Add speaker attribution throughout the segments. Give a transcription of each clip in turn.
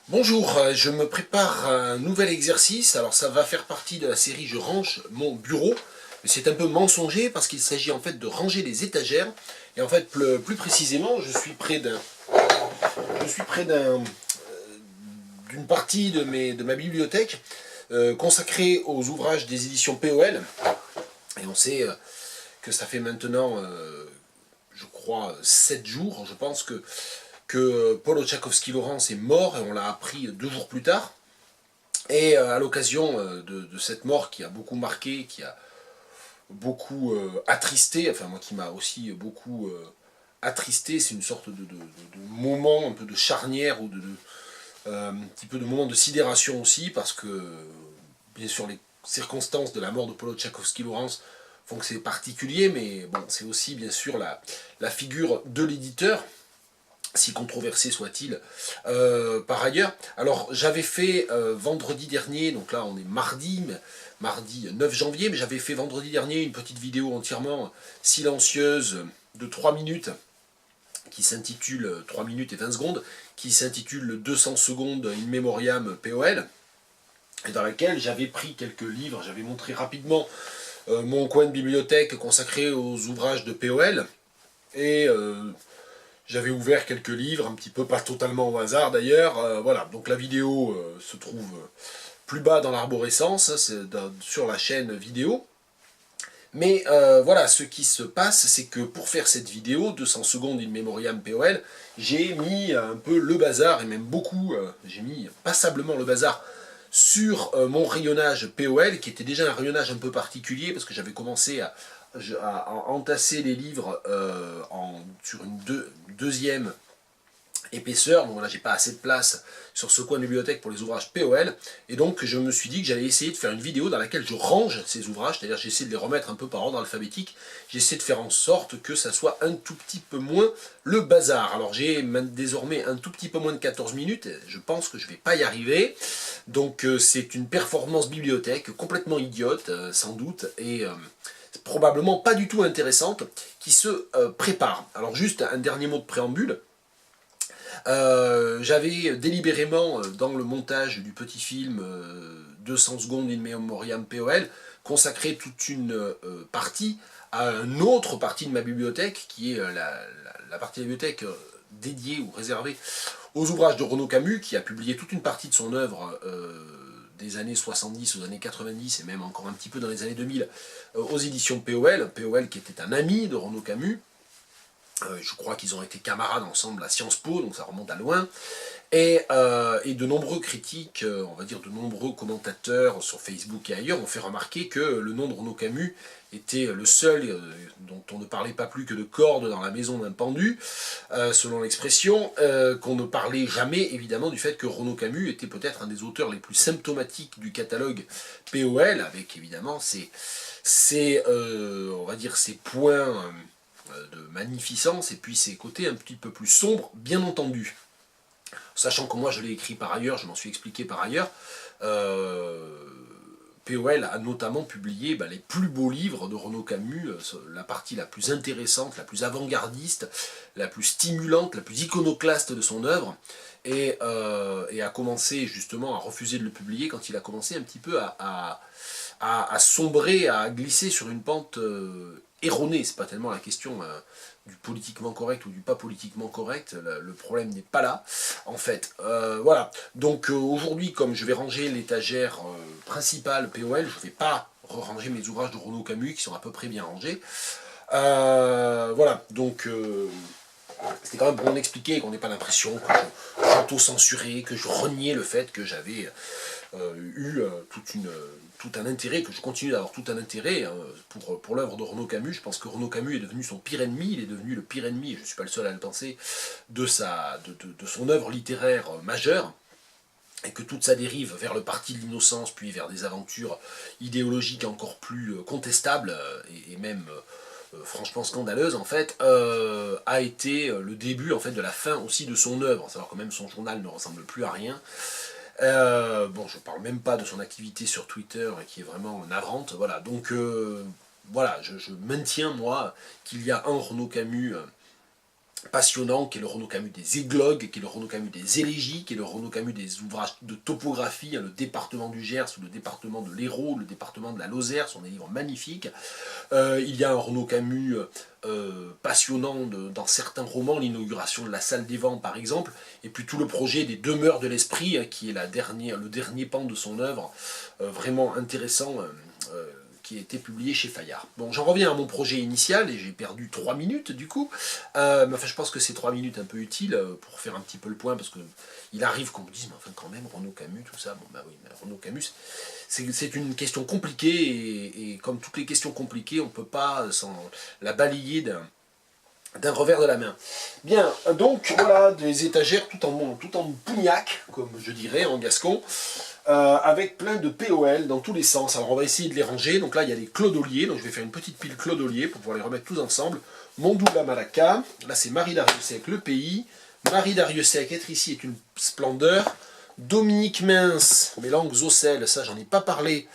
Speaker 1: Bonjour, je me prépare un nouvel exercice. Alors ça va faire partie de la série Je range mon bureau. Mais c'est un peu mensonger parce qu'il s'agit en fait de ranger les étagères. Et en fait, plus précisément, je suis près d'une partie de ma bibliothèque consacrée aux ouvrages des éditions POL. Et on sait que ça fait maintenant, je crois, 7 jours. Je pense que Paul Oczachowski-Lawrence est mort et on l'a appris 2 jours plus tard. Et à l'occasion de cette mort qui a beaucoup marqué, qui a beaucoup attristé, enfin moi qui m'a aussi beaucoup attristé, c'est une sorte de moment, un peu de charnière ou un petit peu de moment de sidération aussi, parce que bien sûr les circonstances de la mort de Paul Oczachowski-Lawrence font que c'est particulier, mais bon, c'est aussi bien sûr la figure de l'éditeur, si controversé soit-il, par ailleurs. Alors j'avais fait vendredi dernier, donc là on est mardi 9 janvier, mais j'avais fait vendredi dernier une petite vidéo entièrement silencieuse de 3 minutes, qui s'intitule 3 minutes et 20 secondes, qui s'intitule 200 secondes in memoriam POL, et dans laquelle j'avais pris quelques livres, j'avais montré rapidement mon coin de bibliothèque consacré aux ouvrages de POL, et j'avais ouvert quelques livres, un petit peu pas totalement au hasard d'ailleurs. Voilà, donc la vidéo se trouve plus bas dans l'arborescence, sur la chaîne vidéo. Mais voilà, ce qui se passe, c'est que pour faire cette vidéo, 200 secondes in memoriam POL, j'ai mis un peu le bazar, et même beaucoup, j'ai mis passablement le bazar sur mon rayonnage POL, qui était déjà un rayonnage un peu particulier, parce que j'avais commencé à entasser les livres sur une deuxième épaisseur, donc là j'ai pas assez de place sur ce coin de bibliothèque pour les ouvrages POL, et donc je me suis dit que j'allais essayer de faire une vidéo dans laquelle je range ces ouvrages, c'est-à-dire j'essaie de les remettre un peu par ordre alphabétique, j'essaie de faire en sorte que ça soit un tout petit peu moins le bazar. Alors j'ai désormais un tout petit peu moins de 14 minutes, je pense que je vais pas y arriver, donc c'est une performance bibliothèque complètement idiote, sans doute, et probablement pas du tout intéressante, qui se prépare. Alors juste un dernier mot de préambule. J'avais délibérément, dans le montage du petit film 200 secondes in memoriam POL, consacré toute une partie à une autre partie de ma bibliothèque, qui est la partie de la bibliothèque dédiée ou réservée aux ouvrages de Renaud Camus, qui a publié toute une partie de son œuvre des années 70 aux années 90, et même encore un petit peu dans les années 2000, aux éditions POL. POL qui était un ami de Renaud Camus. Je crois qu'ils ont été camarades ensemble à Sciences Po, donc ça remonte à loin. Et de nombreux critiques, on va dire de nombreux commentateurs sur Facebook et ailleurs, ont fait remarquer que le nom de Renaud Camus était le seul dont on ne parlait pas plus que de cordes dans la maison d'un pendu, selon l'expression, qu'on ne parlait jamais évidemment du fait que Renaud Camus était peut-être un des auteurs les plus symptomatiques du catalogue POL, avec évidemment on va dire ses points de magnificence et puis ses côtés un petit peu plus sombres, bien entendu. Sachant que moi je l'ai écrit par ailleurs, je m'en suis expliqué par ailleurs, POL a notamment publié les plus beaux livres de Renaud Camus, la partie la plus intéressante, la plus avant-gardiste, la plus stimulante, la plus iconoclaste de son œuvre, et a commencé justement à refuser de le publier quand il a commencé un petit peu à sombrer, à glisser sur une pente erronée. C'est pas tellement la question du politiquement correct ou du pas politiquement correct, le problème n'est pas là, en fait. Voilà, donc aujourd'hui, comme je vais ranger l'étagère principale POL, je ne vais pas ranger mes ouvrages de Renaud Camus, qui sont à peu près bien rangés. Voilà, donc c'était quand même pour en expliquer, qu'on n'ait pas l'impression que j'auto-censurais, que je reniais le fait que j'avais eu tout un intérêt, que je continue d'avoir tout un intérêt pour l'œuvre de Renaud Camus. Je pense que Renaud Camus est devenu son pire ennemi, il est devenu le pire ennemi, et je ne suis pas le seul à le penser, de son œuvre littéraire majeure, et que toute sa dérive vers le parti de l'innocence, puis vers des aventures idéologiques encore plus contestables, et même franchement scandaleuse en fait, a été le début en fait de la fin aussi de son œuvre, savoir que même son journal ne ressemble plus à rien. Bon, je parle même pas de son activité sur Twitter qui est vraiment navrante, voilà, donc voilà, je maintiens moi qu'il y a un Renaud Camus passionnant, qui est le Renaud Camus des églogues, qui est le Renaud Camus des élégies, qui est le Renaud Camus des ouvrages de topographie, hein, le département du Gers, le département de l'Hérault, le département de la Lozère, sont des livres magnifiques. Il y a un Renaud Camus passionnant dans certains romans, l'inauguration de la salle des vents par exemple, et puis tout le projet des demeures de l'esprit, hein, qui est le dernier pan de son œuvre, vraiment intéressant, qui a été publié chez Fayard. Bon, j'en reviens à mon projet initial, et j'ai perdu 3 minutes du coup, mais enfin je pense que c'est 3 minutes un peu utiles pour faire un petit peu le point, parce que il arrive qu'on me dise, mais enfin quand même, Renaud Camus, tout ça, bon bah oui, mais Renaud Camus, c'est une question compliquée, et comme toutes les questions compliquées, on ne peut pas la balayer d'un revers de la main. Bien, donc voilà, des étagères tout en pougnac, comme je dirais en gascon, avec plein de POL dans tous les sens. Alors on va essayer de les ranger. Donc là il y a les Clodoliers, donc je vais faire une petite pile Clodolier pour pouvoir les remettre tous ensemble. Mondoula Malaka, là c'est Marie Dariussec, le pays. Marie Dariussec, être ici est une splendeur. Dominique Mince, mes langues ocelles, ça j'en ai pas parlé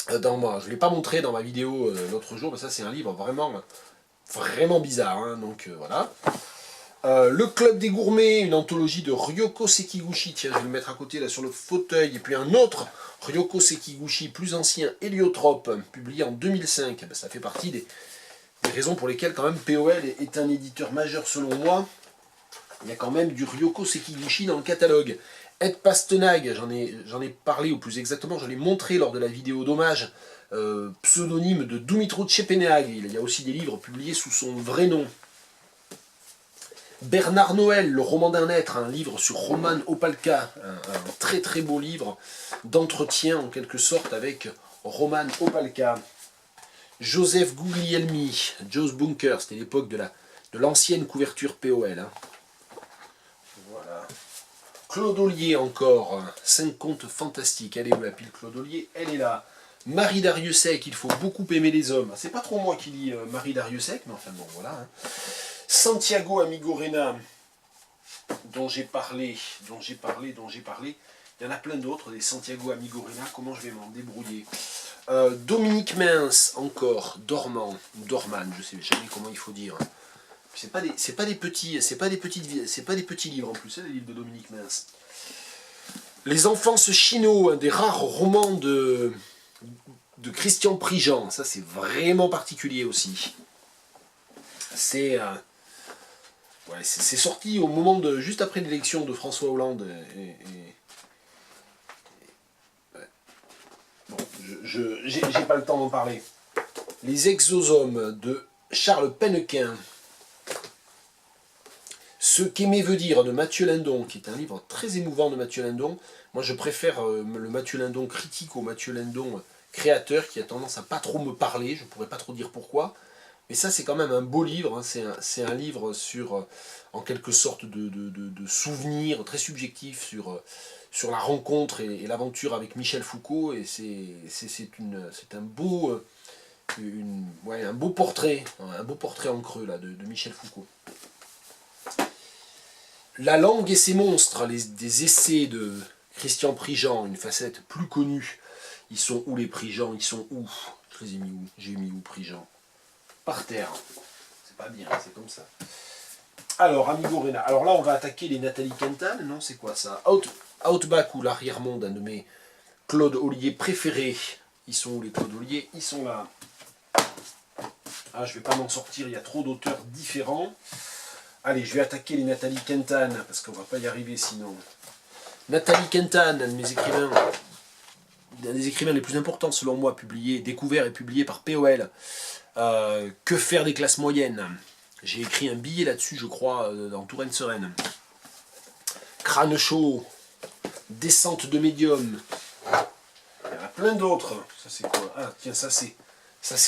Speaker 1: je ne l'ai pas montré dans ma vidéo l'autre jour, mais ça c'est un livre vraiment bizarre, hein, donc voilà. Le Club des Gourmets, une anthologie de Ryoko Sekiguchi, tiens je vais le mettre à côté là sur le fauteuil, et puis un autre Ryoko Sekiguchi, plus ancien, Héliotrope, publié en 2005, ben, ça fait partie des raisons pour lesquelles quand même POL est un éditeur majeur selon moi. Il y a quand même du Ryoko Sekiguchi dans le catalogue. Ed Pastenag, j'en ai parlé, ou plus exactement, je l'ai montré lors de la vidéo d'hommage, pseudonyme de Dumitru Tchepeneag. Il y a aussi des livres publiés sous son vrai nom. Bernard Noël, le roman d'un être, un livre sur Roman Opalka, un très très beau livre d'entretien en quelque sorte avec Roman Opalka. Joseph Guglielmi, Joe's Bunker, c'était l'époque de l'ancienne couverture POL. Hein. Voilà. Clodolier encore, 5 contes fantastiques. Elle est où la pile Clodolier? Elle est là. Marie Dariussec, il faut beaucoup aimer les hommes. C'est pas trop moi qui lis Marie Dariussec, mais enfin bon, voilà. Hein. Santiago Amigorena, dont j'ai parlé. Il y en a plein d'autres, des Santiago Amigorena, comment je vais m'en débrouiller. Dominique Mince, encore, Dormant, ou Dorman, je sais jamais comment il faut dire. C'est pas des petits livres en plus, c'est les livres de Dominique Mince. Les Enfants Chino, un des rares romans de Christian Prigent, ça c'est vraiment particulier aussi. C'est sorti au moment juste après l'élection de François Hollande. Bon, j'ai pas le temps d'en parler. Les Exosomes de Charles Pennequin. Ce qu'aimer veut dire de Mathieu Lindon, qui est un livre très émouvant de Mathieu Lindon. Moi je préfère le Mathieu Lindon critique au Mathieu Lindon créateur, qui a tendance à pas trop me parler, je pourrais pas trop dire pourquoi. Mais ça c'est quand même un beau livre, hein. C'est un livre sur, en quelque sorte, de souvenirs très subjectifs sur la rencontre et l'aventure avec Michel Foucault, et c'est un beau portrait en creux là, de Michel Foucault. La langue et ses monstres, des essais de Christian Prigent, une facette plus connue. Ils sont où les Prigent? Ils sont où? Je les ai mis où? J'ai mis où Prigent? Par terre. C'est pas bien, c'est comme ça. Alors, Amigorena. Alors là, on va attaquer les Nathalie Quentin. Non, c'est quoi ça? Outback ou l'arrière-monde, un de mes Claude Ollier préférés. Ils sont où les Claude Ollier? Ils sont là. Ah, je vais pas m'en sortir, il y a trop d'auteurs différents. Allez, je vais attaquer les Nathalie Quentin, parce qu'on va pas y arriver sinon. Nathalie Quentin, un des écrivains les plus importants selon moi, découvert et publié par POL. Que faire des classes moyennes? J'ai écrit un billet là-dessus, je crois, dans Touraine-Sereine. Crâne chaud, descente de médium. Il y en a plein d'autres. Ça c'est quoi? Ah tiens, ça c'est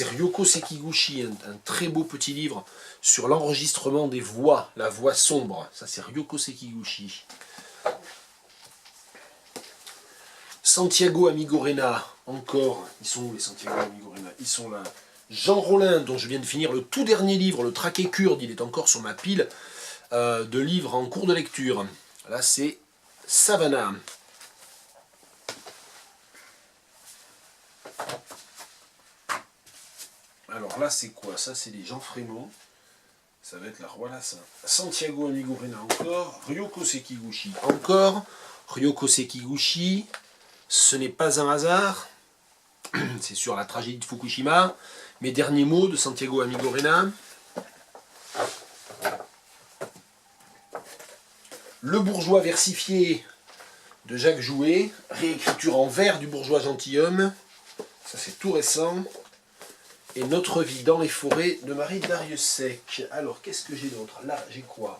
Speaker 1: Ryoko Sekiguchi, un très beau petit livre sur l'enregistrement des voix, la voix sombre. Ça c'est Ryoko Sekiguchi. Santiago Amigorena, encore. Ils sont où les Santiago Amigorena? Ils sont là. Jean Rollin, dont je viens de finir le tout dernier livre, le Traqué kurde, il est encore sur ma pile de livres en cours de lecture. Là c'est Savannah. Alors là c'est quoi? Ça c'est des Jean Frémaux. Ça va être là, voilà ça. Santiago Amigurena encore. Ryoko Sekiguchi encore. Ryoko Sekiguchi, ce n'est pas un hasard. C'est sur la tragédie de Fukushima. Mes derniers mots de Santiago Amigurena. Le bourgeois versifié de Jacques Jouet. Réécriture en vers du bourgeois gentilhomme. Ça c'est tout récent. Et Notre vie dans les forêts de Marie Dariussec. Alors, qu'est-ce que j'ai d'autre? Là, j'ai quoi?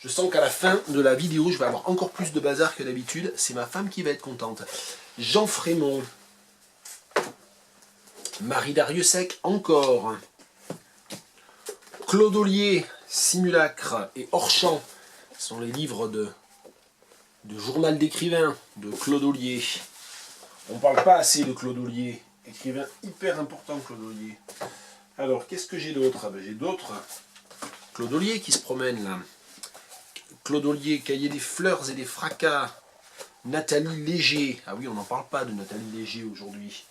Speaker 1: Je sens qu'à la fin de la vidéo, je vais avoir encore plus de bazar que d'habitude. C'est ma femme qui va être contente. Jean Frémont. Marie Dariussec, encore. Claude Ollier, Simulacre et Hors-champ sont les livres de journal d'écrivain de Claude Ollier. On ne parle pas assez de Claude Ollier. Écrivain hyper important, Claude Ollier. Alors, qu'est-ce que j'ai d'autre? Ben, j'ai d'autres. Claude Ollier qui se promène là. Claude Ollier, Cahier des fleurs et des fracas. Nathalie Léger. Ah oui, on n'en parle pas de Nathalie Léger aujourd'hui.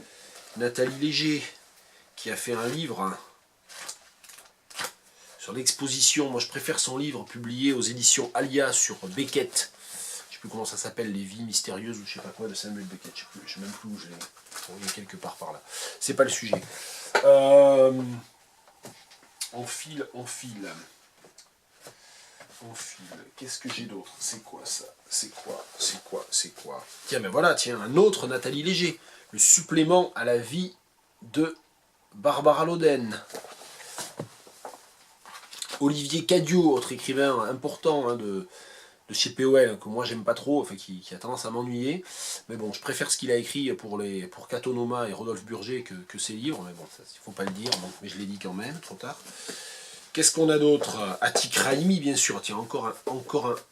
Speaker 1: Nathalie Léger, qui a fait un livre sur l'exposition. Moi, je préfère son livre publié aux éditions Alia sur Beckett. Je ne sais plus comment ça s'appelle, Les vies mystérieuses ou je sais pas quoi de Samuel Beckett. Je ne sais même plus où je l'ai. Il est quelque part par là. C'est pas le sujet. On file. Qu'est-ce que j'ai d'autre? C'est quoi ça? C'est quoi? Tiens, mais voilà, tiens, un autre Nathalie Léger. Le supplément à la vie de Barbara Loden. Olivier Cadieux, autre écrivain important hein, de chez POL, que moi j'aime pas trop, enfin qui a tendance à m'ennuyer. Mais bon, je préfère ce qu'il a écrit pour Catonoma et Rodolphe Burger que ses livres. Mais bon, il ne faut pas le dire, donc, mais je l'ai dit quand même, trop tard. Qu'est-ce qu'on a d'autre? Atik Raimi, bien sûr. Tiens, encore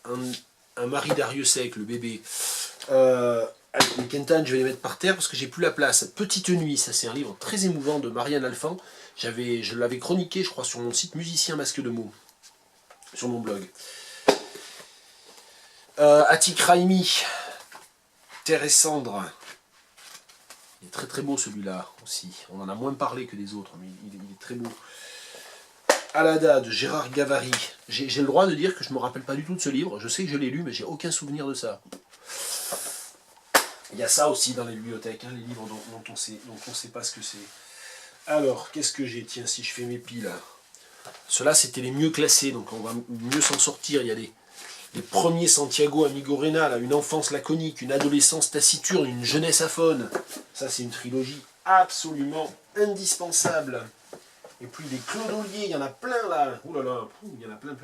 Speaker 1: un Marie Dariussec, le bébé. Les Kentan, je vais les mettre par terre parce que j'ai plus la place. Petite nuit, ça c'est un livre très émouvant de Marianne Alphand. Je l'avais chroniqué, je crois, sur mon site Musicien Masque de mots, sur mon blog. Atik Raimi, Terre et Cendre. Il est très très beau celui-là aussi. On en a moins parlé que des autres, mais il est très beau. Alada de Gérard Gavary. J'ai le droit de dire que je ne me rappelle pas du tout de ce livre. Je sais que je l'ai lu, mais j'ai aucun souvenir de ça. Il y a ça aussi dans les bibliothèques, hein, les livres dont on ne sait pas ce que c'est. Alors, qu'est-ce que j'ai? Tiens, si je fais mes piles. Ceux-là, c'était les mieux classés, donc on va mieux s'en sortir. Il y a les premiers Santiago Amigurena, là, une enfance laconique, une adolescence taciturne, une jeunesse aphone. Ça, c'est une trilogie absolument indispensable. Et puis les Claude Ollier, il y en a plein là. Ouh là là, il y en a plein.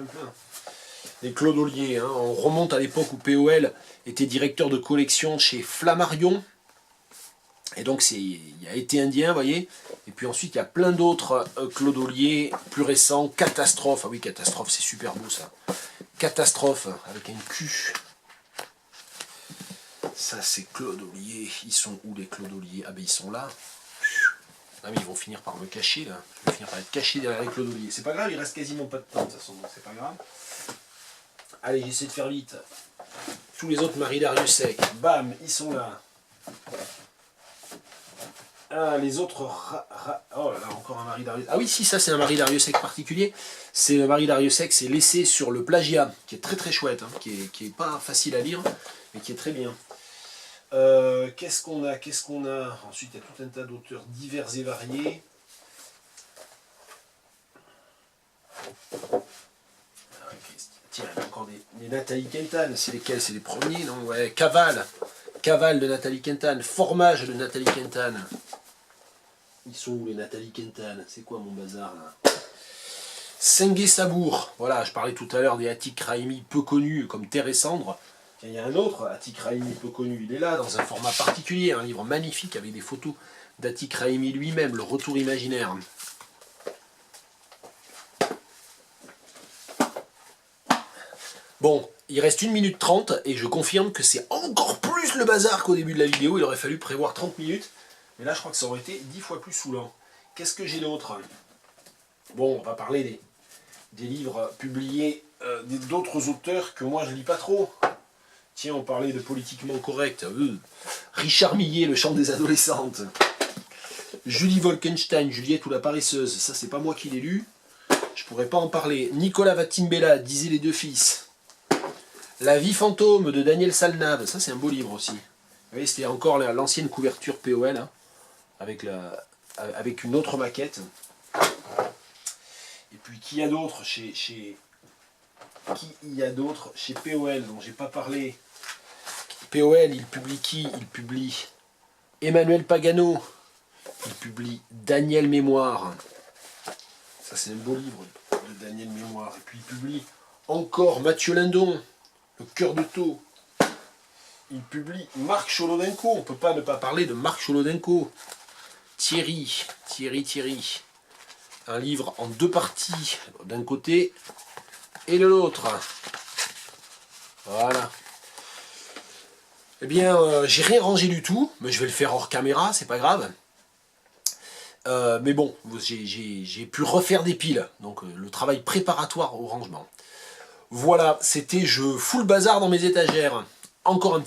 Speaker 1: Les Claude Ollier, hein, on remonte à l'époque où POL était directeur de collection chez Flammarion. Et donc il y a Été Indien, vous voyez. Et puis ensuite il y a plein d'autres Claude Ollier, plus récents. Catastrophe, ah oui Catastrophe, c'est super beau ça. Catastrophe, avec un Q. Ça c'est Claude Ollier. Ils sont où les Claude Ollier? Ah ben ils sont là. Ah mais ils vont finir par me cacher là. Je vais finir par être caché derrière les Claude Ollier. C'est pas grave, il reste quasiment pas de temps de toute façon, donc c'est pas grave. Allez, j'essaie de faire vite. Tous les autres Marie Dariussec, bam, ils sont là. Ah, les autres... Oh là là, encore un Marie Dariussec. Ah oui, si, ça c'est un Marie Dariussec particulier. C'est Marie Dariussec, c'est l'essai sur le plagiat, qui est très très chouette, hein, qui est pas facile à lire, mais qui est très bien. Qu'est-ce qu'on a? Ensuite, il y a tout un tas d'auteurs divers et variés. Tiens, il y a encore des Nathalie Kentan. C'est lesquels? C'est les premiers, non? Ouais, Cavale de Nathalie Kentan. Formage de Nathalie Kentan. Ils sont où les Nathalie Kentan? C'est quoi mon bazar là? Sengue Sabour. Voilà, je parlais tout à l'heure des Atik Raimi peu connus comme Terre et Cendre. Il y a un autre, Atik Raimi peu connu, il est là, dans un format particulier, un livre magnifique avec des photos d'Atik Raimi lui-même, Le Retour imaginaire. Bon, il reste 1 minute 30 et je confirme que c'est encore plus le bazar qu'au début de la vidéo. Il aurait fallu prévoir 30 minutes, mais là je crois que ça aurait été 10 fois plus saoulant. Qu'est-ce que j'ai d'autre? Bon, on va parler des livres publiés d'autres auteurs que moi je lis pas trop. Tiens, on parlait de politiquement correct. Richard Millet, Le chant des adolescentes. Julie Wolkenstein, Juliette ou la paresseuse. Ça, c'est pas moi qui l'ai lu. Je pourrais pas en parler. Nicolas Vatimbella, disait les deux fils. La vie fantôme de Daniel Salnave, ça c'est un beau livre aussi. Vous voyez, c'était encore l'ancienne couverture POL, hein, avec une autre maquette. Et puis qui y a d'autres chez POL dont j'ai pas parlé. POL, il publie qui? Il publie Emmanuel Pagano. Il publie Daniel Mémoire. Ça c'est un beau livre de Daniel Mémoire. Et puis il publie encore Mathieu Lindon, Le cœur de taux. Il publie Marc Cholodenko. On ne peut pas ne pas parler de Marc Cholodenko. Thierry. Un livre en deux parties, d'un côté et de l'autre. Voilà. Eh bien, j'ai rien rangé du tout, mais je vais le faire hors caméra, c'est pas grave. Mais bon, j'ai pu refaire des piles, donc le travail préparatoire au rangement. Voilà, c'était je fous le bazar dans mes étagères. Encore un petit